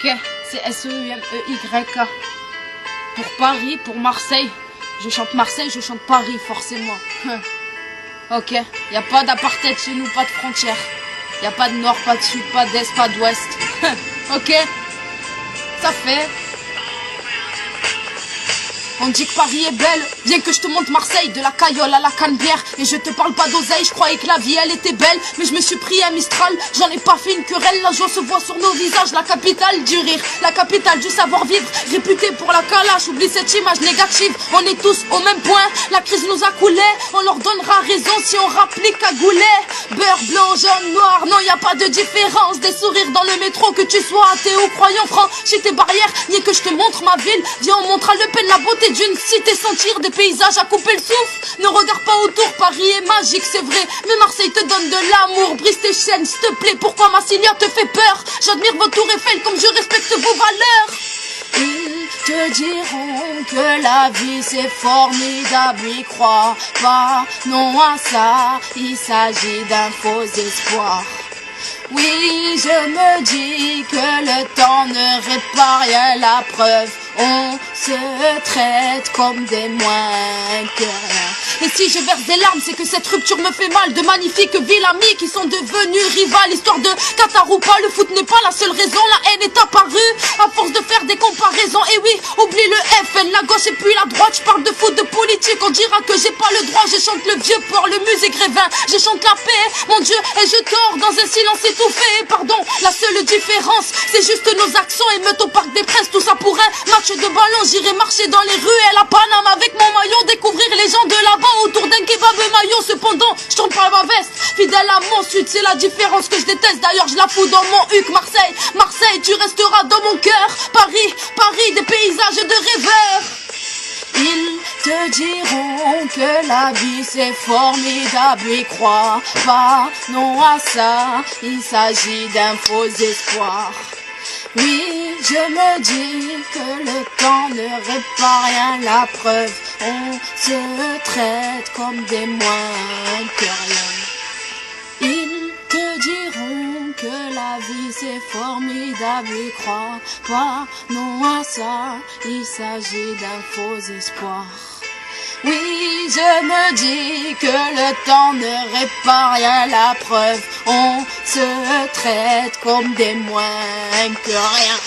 Ok, c'est SEUMEYK. Pour Paris, pour Marseille. Je chante Marseille, je chante Paris, forcément. Ok, y a pas d'apartheid chez nous, pas de frontières. Y a pas de nord, pas de sud, pas d'est, pas d'ouest. Ok, ça fait. On dit que Paris est belle, viens que je te montre Marseille, de la caillole à la cannebière. Et je te parle pas d'oseille, je croyais que la vie elle était belle, mais je me suis pris un Mistral, j'en ai pas fait une querelle. La joie se voit sur nos visages, la capitale du rire, la capitale du savoir-vivre, réputée pour la calache, oublie cette image négative. On est tous au même point, la crise nous a coulé, on leur donnera raison si on rapplique à goulet. Beurre, blanc, jaune, noir, non y a pas de différence. Des sourires dans le métro, que tu sois athée ou croyant, franchis tes barrières, ni que je te montre ma ville. Viens, on montre à Le Pen la beauté d'une cité, sentir des paysages à couper le souffle. Ne regarde pas autour, Paris est magique, c'est vrai, mais Marseille te donne de l'amour. Brise tes chaînes, s'il te plaît, pourquoi Massilia te fait peur? J'admire vos tours Eiffel comme je respecte vos valeurs. Ils te diront que la vie c'est formidable, y crois pas, non à ça, il s'agit d'un faux espoir. Oui, je me dis que le temps ne répare rien, la preuve, on se traite comme des moins que rien. Et si je verse des larmes, c'est que cette rupture me fait mal. De magnifiques villes amies qui sont devenues rivales. Histoire de Cataroupa, le foot n'est pas la seule raison. La haine est apparue à force de faire des comparaisons. Et oui, oublie le FN, la gauche et puis la droite. Je parle de foot, de politique, on dira que j'ai pas le droit. Je chante le vieux port, le musée Grévin. Je chante la paix, mon Dieu, et je dors dans un silence étouffé. Pardon, la seule différence, c'est juste nos accents. Émeute au Parc des Princes, tout ça pour un match de ballon. J'irai marcher dans les ruelles à Paname avec mon maillot, découvrir les gens de là-bas autour d'un kebab et maillot. Cependant, je tourne pas ma veste, fidèle à mon sud, c'est la différence que je déteste. D'ailleurs, je la fous dans mon huc. Marseille, Marseille, tu resteras dans mon cœur. Paris, Paris, des paysages de rêveurs. Ils te diront que la vie c'est formidable, y crois pas, non à ça, il s'agit d'un faux espoir. Oui, je me dis que le temps ne répare rien, la preuve, on se traite comme des moins que rien. Ils te diront que la vie c'est formidable, y crois pas, non à ça, il s'agit d'un faux espoir. Oui, je me dis que le temps ne répare rien, la preuve, on se traite comme des moins que rien.